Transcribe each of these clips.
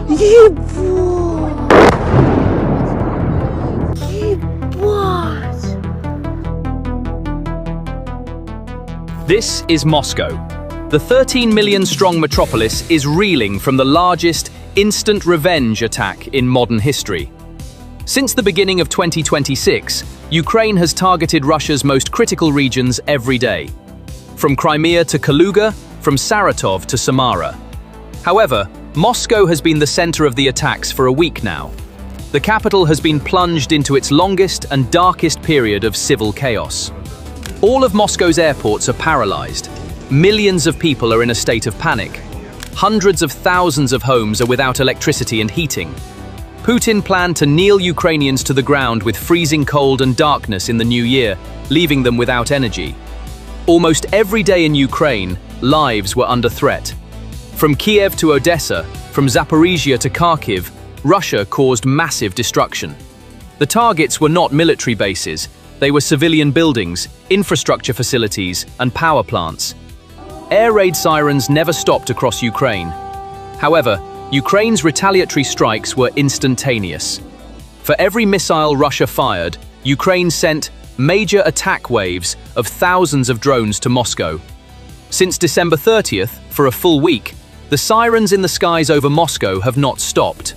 This is Moscow. The 13 million strong metropolis is reeling from the largest instant revenge attack in modern history. Since the beginning of 2026, Ukraine has targeted Russia's most critical regions every day. From Crimea to Kaluga, from Saratov to Samara. However, Moscow has been the center of the attacks for a week now. The capital has been plunged into its longest and darkest period of civil chaos. All of Moscow's airports are paralyzed. Millions of people are in a state of panic. Hundreds of thousands of homes are without electricity and heating. Putin planned to kneel Ukrainians to the ground with freezing cold and darkness in the new year, leaving them without energy. Almost every day in Ukraine, lives were under threat. From Kiev to Odessa, from Zaporizhia to Kharkiv, Russia caused massive destruction. The targets were not military bases, they were civilian buildings, infrastructure facilities, and power plants. Air raid sirens never stopped across Ukraine. However, Ukraine's retaliatory strikes were instantaneous. For every missile Russia fired, Ukraine sent major attack waves of thousands of drones to Moscow. Since December 30th, for a full week, the sirens in the skies over Moscow have not stopped.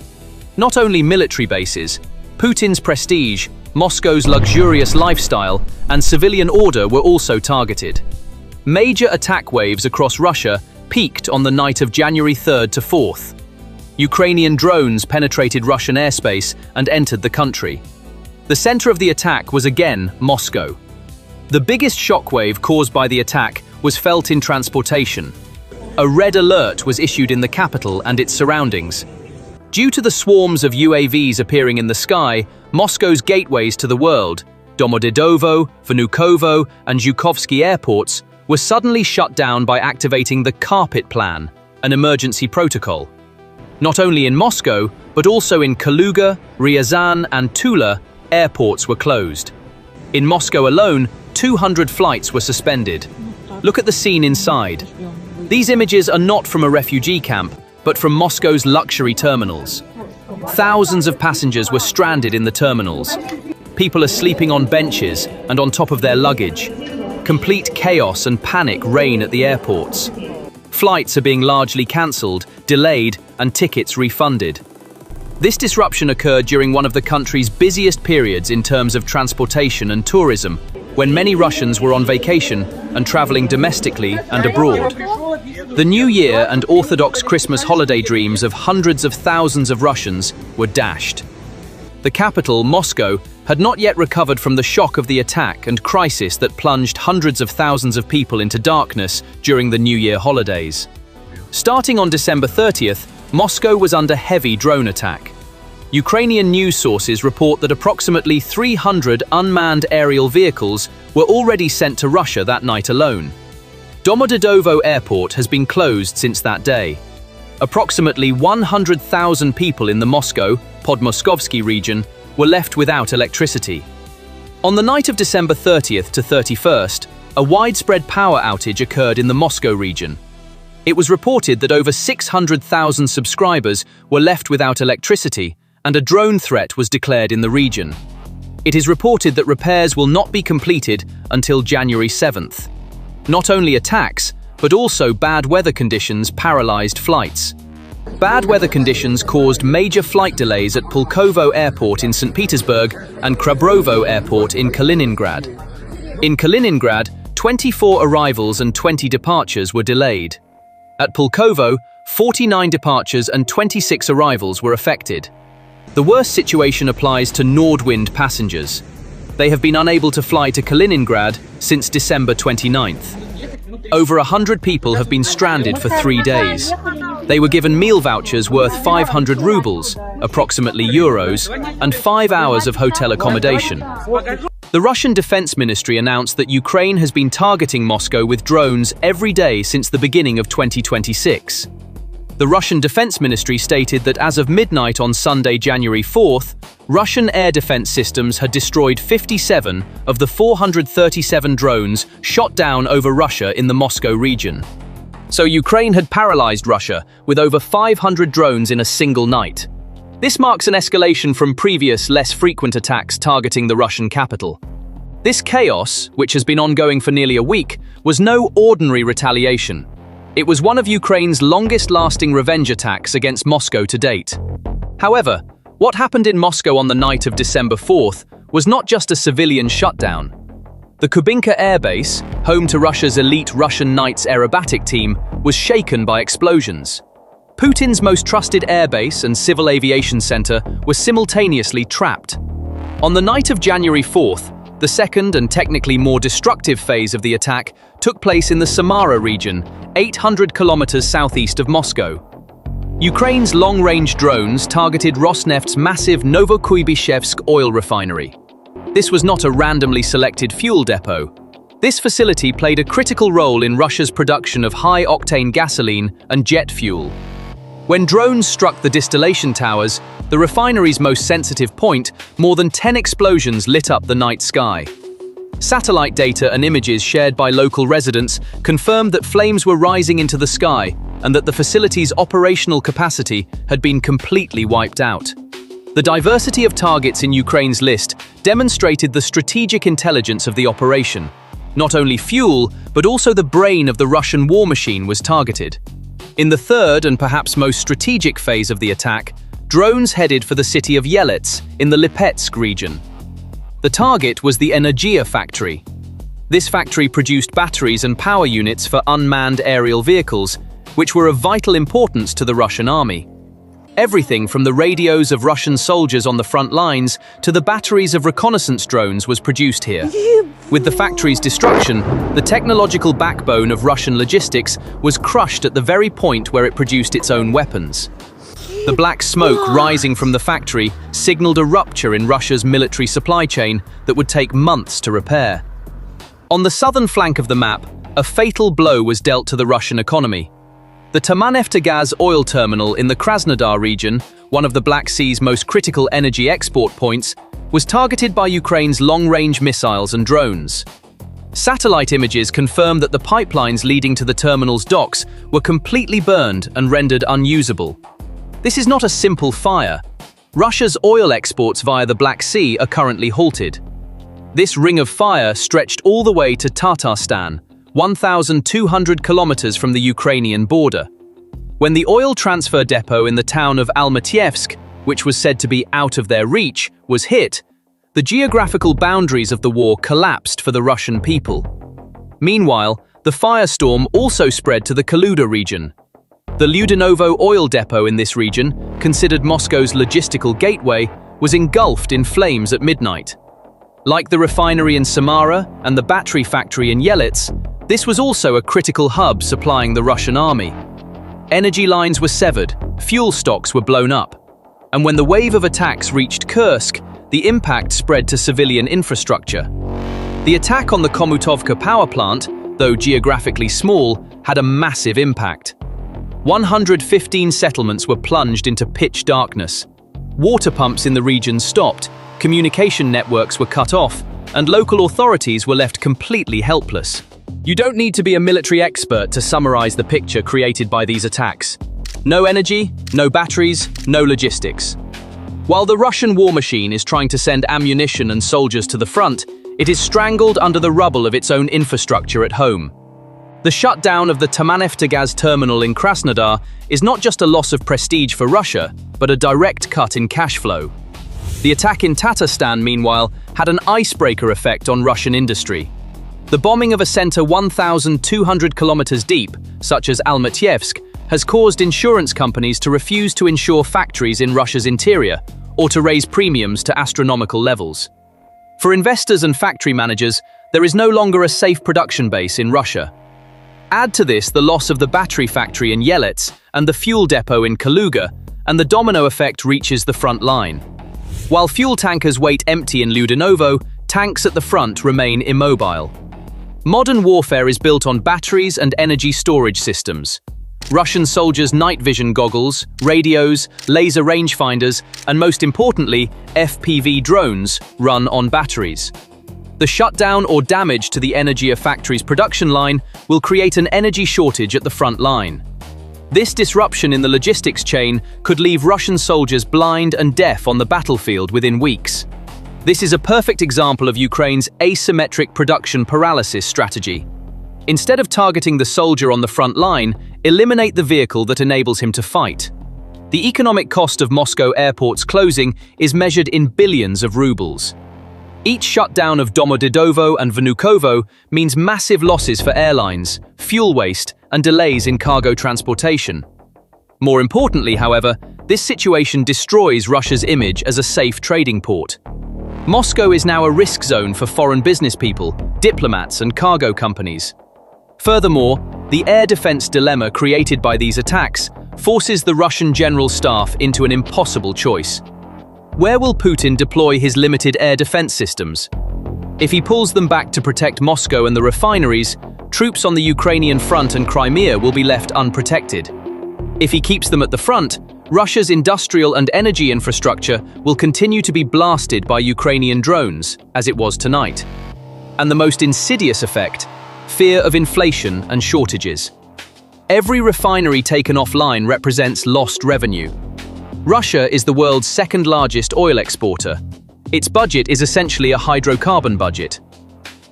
Not only military bases, Putin's prestige, Moscow's luxurious lifestyle, and civilian order were also targeted. Major attack waves across Russia peaked on the night of January 3rd to 4th. Ukrainian drones penetrated Russian airspace and entered the country. The center of the attack was again Moscow. The biggest shockwave caused by the attack was felt in transportation. A red alert was issued in the capital and its surroundings. Due to the swarms of UAVs appearing in the sky, Moscow's gateways to the world, Domodedovo, Vnukovo, and Zhukovsky airports, were suddenly shut down by activating the Carpet Plan, an emergency protocol. Not only in Moscow, but also in Kaluga, Ryazan, and Tula, airports were closed. In Moscow alone, 200 flights were suspended. Look at the scene inside. These images are not from a refugee camp, but from Moscow's luxury terminals. Thousands of passengers were stranded in the terminals. People are sleeping on benches and on top of their luggage. Complete chaos and panic reign at the airports. Flights are being largely cancelled, delayed, and tickets refunded. This disruption occurred during one of the country's busiest periods in terms of transportation and tourism, when many Russians were on vacation and traveling domestically and abroad. The New Year and Orthodox Christmas holiday dreams of hundreds of thousands of Russians were dashed. The capital, Moscow, had not yet recovered from the shock of the attack and crisis that plunged hundreds of thousands of people into darkness during the New Year holidays. Starting on December 30th, Moscow was under heavy drone attack. Ukrainian news sources report that approximately 300 unmanned aerial vehicles were already sent to Russia that night alone. Domodedovo Airport has been closed since that day. Approximately 100,000 people in the Moscow-Podmoskovsky region were left without electricity. On the night of December 30th to 31st, a widespread power outage occurred in the Moscow region. It was reported that over 600,000 subscribers were left without electricity, and a drone threat was declared in the region. It is reported that repairs will not be completed until January 7th. Not only attacks, but also bad weather conditions paralyzed flights. Bad weather conditions caused major flight delays at Pulkovo Airport in St. Petersburg and Khrabrovo Airport in Kaliningrad. In Kaliningrad, 24 arrivals and 20 departures were delayed. At Pulkovo, 49 departures and 26 arrivals were affected. The worst situation applies to Nordwind passengers. They have been unable to fly to Kaliningrad since December 29th. Over 100 people have been stranded for 3 days. They were given meal vouchers worth 500 rubles, approximately euros, and 5 hours of hotel accommodation. The Russian Defense Ministry announced that Ukraine has been targeting Moscow with drones every day since the beginning of 2026. The Russian Defense Ministry stated that as of midnight on Sunday, January 4th, Russian air defense systems had destroyed 57 of the 437 drones shot down over Russia in the Moscow region. So Ukraine had paralyzed Russia with over 500 drones in a single night. This marks an escalation from previous, less frequent attacks targeting the Russian capital. This chaos, which has been ongoing for nearly a week, was no ordinary retaliation. It was one of Ukraine's longest-lasting revenge attacks against Moscow to date. However, what happened in Moscow on the night of December 4th was not just a civilian shutdown. The Kubinka airbase, home to Russia's elite Russian Knights aerobatic team, was shaken by explosions. Putin's most trusted airbase and civil aviation center were simultaneously trapped. On the night of January 4th, the second and technically more destructive phase of the attack took place in the Samara region, 800 kilometers southeast of Moscow. Ukraine's long-range drones targeted Rosneft's massive Novokuybishevsk oil refinery. This was not a randomly selected fuel depot. This facility played a critical role in Russia's production of high-octane gasoline and jet fuel. When drones struck the distillation towers, the refinery's most sensitive point, more than 10 explosions lit up the night sky. Satellite data and images shared by local residents confirmed that flames were rising into the sky and that the facility's operational capacity had been completely wiped out. The diversity of targets in Ukraine's list demonstrated the strategic intelligence of the operation. Not only fuel, but also the brain of the Russian war machine was targeted. In the third and perhaps most strategic phase of the attack, drones headed for the city of Yelets in the Lipetsk region. The target was the Energiya factory. This factory produced batteries and power units for unmanned aerial vehicles, which were of vital importance to the Russian army. Everything from the radios of Russian soldiers on the front lines to the batteries of reconnaissance drones was produced here. With the factory's destruction, the technological backbone of Russian logistics was crushed at the very point where it produced its own weapons. The black smoke rising from the factory signaled a rupture in Russia's military supply chain that would take months to repair. On the southern flank of the map, a fatal blow was dealt to the Russian economy. The Tamaneftegaz oil terminal in the Krasnodar region, one of the Black Sea's most critical energy export points, was targeted by Ukraine's long-range missiles and drones. Satellite images confirmed that the pipelines leading to the terminal's docks were completely burned and rendered unusable. This is not a simple fire. Russia's oil exports via the Black Sea are currently halted. This ring of fire stretched all the way to Tatarstan, 1,200 kilometers from the Ukrainian border. When the oil transfer depot in the town of Almatyevsk, which was said to be out of their reach, was hit, the geographical boundaries of the war collapsed for the Russian people. Meanwhile, the firestorm also spread to the Kaluga region. The Domodedovo oil depot in this region, considered Moscow's logistical gateway, was engulfed in flames at midnight. Like the refinery in Samara and the battery factory in Yelets, this was also a critical hub supplying the Russian army. Energy lines were severed, fuel stocks were blown up, and when the wave of attacks reached Kursk, the impact spread to civilian infrastructure. The attack on the Komutovka power plant, though geographically small, had a massive impact. 115 settlements were plunged into pitch darkness. Water pumps in the region stopped, communication networks were cut off, and local authorities were left completely helpless. You don't need to be a military expert to summarize the picture created by these attacks. No energy, no batteries, no logistics. While the Russian war machine is trying to send ammunition and soldiers to the front, it is strangled under the rubble of its own infrastructure at home. The shutdown of the Tamaneftegaz terminal in Krasnodar is not just a loss of prestige for Russia, but a direct cut in cash flow. The attack in Tatarstan, meanwhile, had an icebreaker effect on Russian industry. The bombing of a center 1,200 kilometers deep, such as Almatyevsk, has caused insurance companies to refuse to insure factories in Russia's interior or to raise premiums to astronomical levels. For investors and factory managers, there is no longer a safe production base in Russia. Add to this the loss of the battery factory in Yelets and the fuel depot in Kaluga, and the domino effect reaches the front line. While fuel tankers wait empty in Domodedovo, tanks at the front remain immobile. Modern warfare is built on batteries and energy storage systems. Russian soldiers' night vision goggles, radios, laser rangefinders, and most importantly, FPV drones run on batteries. The shutdown or damage to the Energiya factory's production line will create an energy shortage at the front line. This disruption in the logistics chain could leave Russian soldiers blind and deaf on the battlefield within weeks. This is a perfect example of Ukraine's asymmetric production paralysis strategy. Instead of targeting the soldier on the front line, eliminate the vehicle that enables him to fight. The economic cost of Moscow airport's closing is measured in billions of rubles. Each shutdown of Domodedovo and Vnukovo means massive losses for airlines, fuel waste, and delays in cargo transportation. More importantly, however, this situation destroys Russia's image as a safe trading port. Moscow is now a risk zone for foreign business people, diplomats, and cargo companies. Furthermore, the air defense dilemma created by these attacks forces the Russian general staff into an impossible choice. Where will Putin deploy his limited air defense systems? If he pulls them back to protect Moscow and the refineries, troops on the Ukrainian front and Crimea will be left unprotected. If he keeps them at the front, Russia's industrial and energy infrastructure will continue to be blasted by Ukrainian drones, as it was tonight. And the most insidious effect: fear of inflation and shortages. Every refinery taken offline represents lost revenue. Russia is the world's second-largest oil exporter. Its budget is essentially a hydrocarbon budget.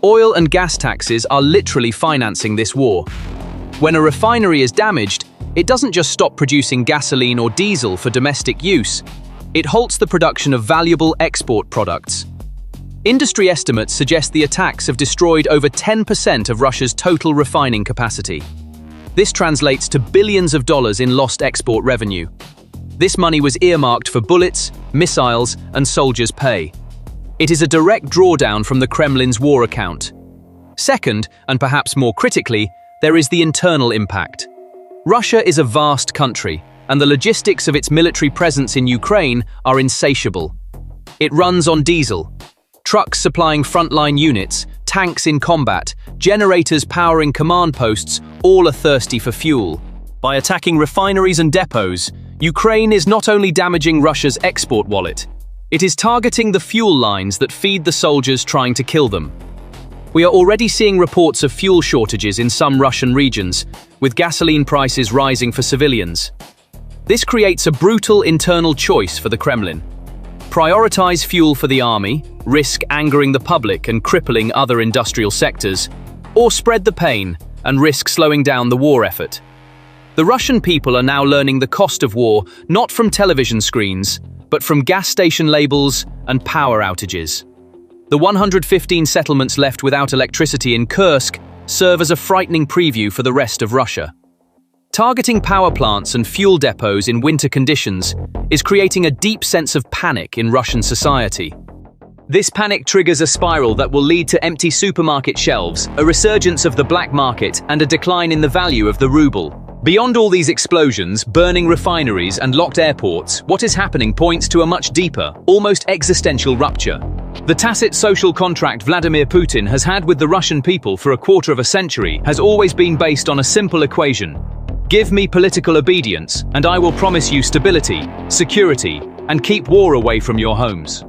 Oil and gas taxes are literally financing this war. When a refinery is damaged, it doesn't just stop producing gasoline or diesel for domestic use. It halts the production of valuable export products. Industry estimates suggest the attacks have destroyed over 10% of Russia's total refining capacity. This translates to billions of dollars in lost export revenue. This money was earmarked for bullets, missiles, and soldiers' pay. It is a direct drawdown from the Kremlin's war account. Second, and perhaps more critically, there is the internal impact. Russia is a vast country, and the logistics of its military presence in Ukraine are insatiable. It runs on diesel. Trucks supplying frontline units, tanks in combat, generators powering command posts, all are thirsty for fuel. By attacking refineries and depots, Ukraine is not only damaging Russia's export wallet, it is targeting the fuel lines that feed the soldiers trying to kill them. We are already seeing reports of fuel shortages in some Russian regions, with gasoline prices rising for civilians. This creates a brutal internal choice for the Kremlin. Prioritize fuel for the army, risk angering the public and crippling other industrial sectors, or spread the pain and risk slowing down the war effort. The Russian people are now learning the cost of war not from television screens, but from gas station labels and power outages. The 115 settlements left without electricity in Kursk serve as a frightening preview for the rest of Russia. Targeting power plants and fuel depots in winter conditions is creating a deep sense of panic in Russian society. This panic triggers a spiral that will lead to empty supermarket shelves, a resurgence of the black market, and a decline in the value of the ruble. Beyond all these explosions, burning refineries, and locked airports, what is happening points to a much deeper, almost existential rupture. The tacit social contract Vladimir Putin has had with the Russian people for a quarter of a century has always been based on a simple equation: give me political obedience, and I will promise you stability, security, and keep war away from your homes.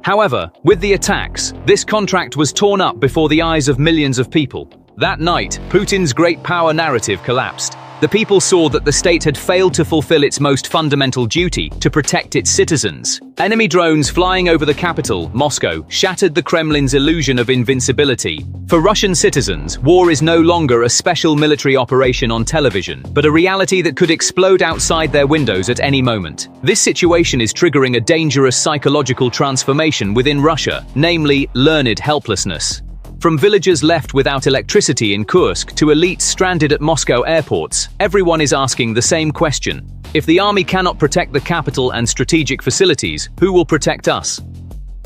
However, with the attacks, this contract was torn up before the eyes of millions of people. That night, Putin's great power narrative collapsed. The people saw that the state had failed to fulfill its most fundamental duty, to protect its citizens. Enemy drones flying over the capital, Moscow, shattered the Kremlin's illusion of invincibility. For Russian citizens, war is no longer a special military operation on television, but a reality that could explode outside their windows at any moment. This situation is triggering a dangerous psychological transformation within Russia, namely learned helplessness. From villagers left without electricity in Kursk to elites stranded at Moscow airports, everyone is asking the same question. If the army cannot protect the capital and strategic facilities, who will protect us?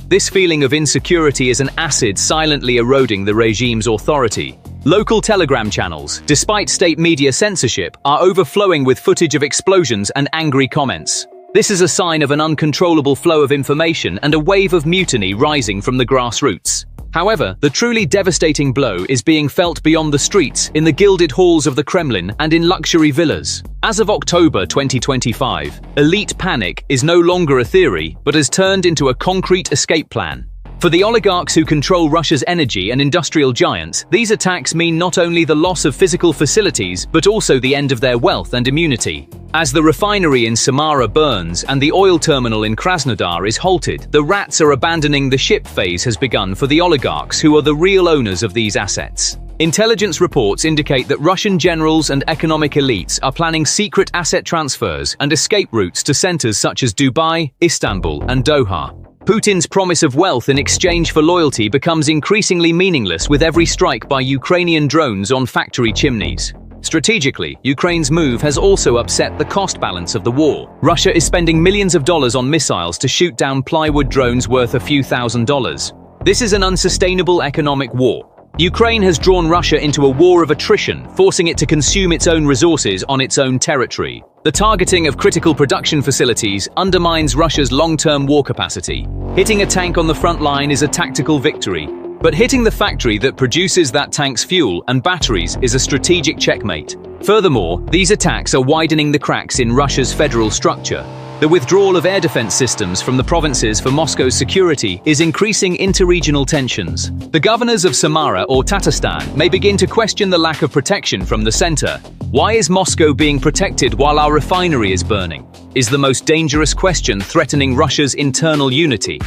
This feeling of insecurity is an acid silently eroding the regime's authority. Local telegram channels, despite state media censorship, are overflowing with footage of explosions and angry comments. This is a sign of an uncontrollable flow of information and a wave of mutiny rising from the grassroots. However, the truly devastating blow is being felt beyond the streets, in the gilded halls of the Kremlin and in luxury villas. As of October 2025, elite panic is no longer a theory, but has turned into a concrete escape plan. For the oligarchs who control Russia's energy and industrial giants, these attacks mean not only the loss of physical facilities, but also the end of their wealth and immunity. As the refinery in Samara burns and the oil terminal in Krasnodar is halted, the rats are abandoning the ship phase has begun for the oligarchs who are the real owners of these assets. Intelligence reports indicate that Russian generals and economic elites are planning secret asset transfers and escape routes to centers such as Dubai, Istanbul, and Doha. Putin's promise of wealth in exchange for loyalty becomes increasingly meaningless with every strike by Ukrainian drones on factory chimneys. Strategically, Ukraine's move has also upset the cost balance of the war. Russia is spending millions of dollars on missiles to shoot down plywood drones worth a few $1,000s. This is an unsustainable economic war. Ukraine has drawn Russia into a war of attrition, forcing it to consume its own resources on its own territory. The targeting of critical production facilities undermines Russia's long-term war capacity. Hitting a tank on the front line is a tactical victory, but hitting the factory that produces that tank's fuel and batteries is a strategic checkmate. Furthermore, these attacks are widening the cracks in Russia's federal structure. The withdrawal of air defense systems from the provinces for Moscow's security is increasing interregional tensions. The governors of Samara or Tatarstan may begin to question the lack of protection from the center. Why is Moscow being protected while our refinery is burning? Is the most dangerous question threatening Russia's internal unity.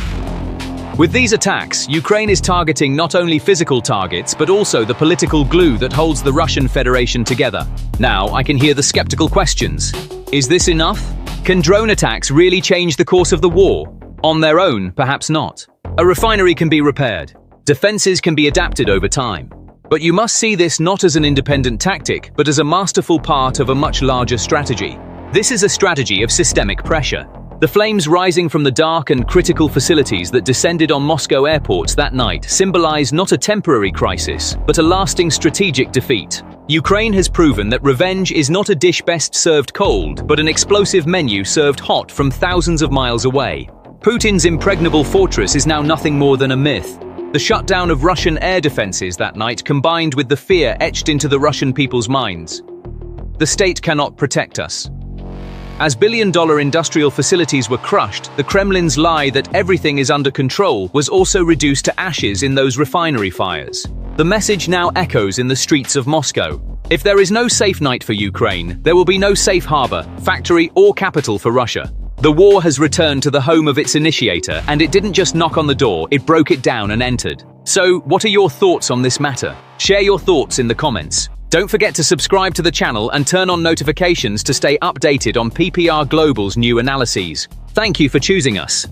With these attacks, Ukraine is targeting not only physical targets but also the political glue that holds the Russian Federation together. Now, I can hear the skeptical questions. Is this enough? Can drone attacks really change the course of the war? On their own, perhaps not. A refinery can be repaired. Defenses can be adapted over time. But you must see this not as an independent tactic, but as a masterful part of a much larger strategy. This is a strategy of systemic pressure. The flames rising from the dark and critical facilities that descended on Moscow airports that night symbolize not a temporary crisis, but a lasting strategic defeat. Ukraine has proven that revenge is not a dish best served cold, but an explosive menu served hot from thousands of miles away. Putin's impregnable fortress is now nothing more than a myth. The shutdown of Russian air defenses that night combined with the fear etched into the Russian people's minds. The state cannot protect us. As billion-dollar industrial facilities were crushed, the Kremlin's lie that everything is under control was also reduced to ashes in those refinery fires. The message now echoes in the streets of Moscow. If there is no safe night for Ukraine, there will be no safe harbor, factory, or capital for Russia. The war has returned to the home of its initiator, and it didn't just knock on the door, it broke it down and entered. So, what are your thoughts on this matter? Share your thoughts in the comments. Don't forget to subscribe to the channel and turn on notifications to stay updated on PPR Global's new analyses. Thank you for choosing us.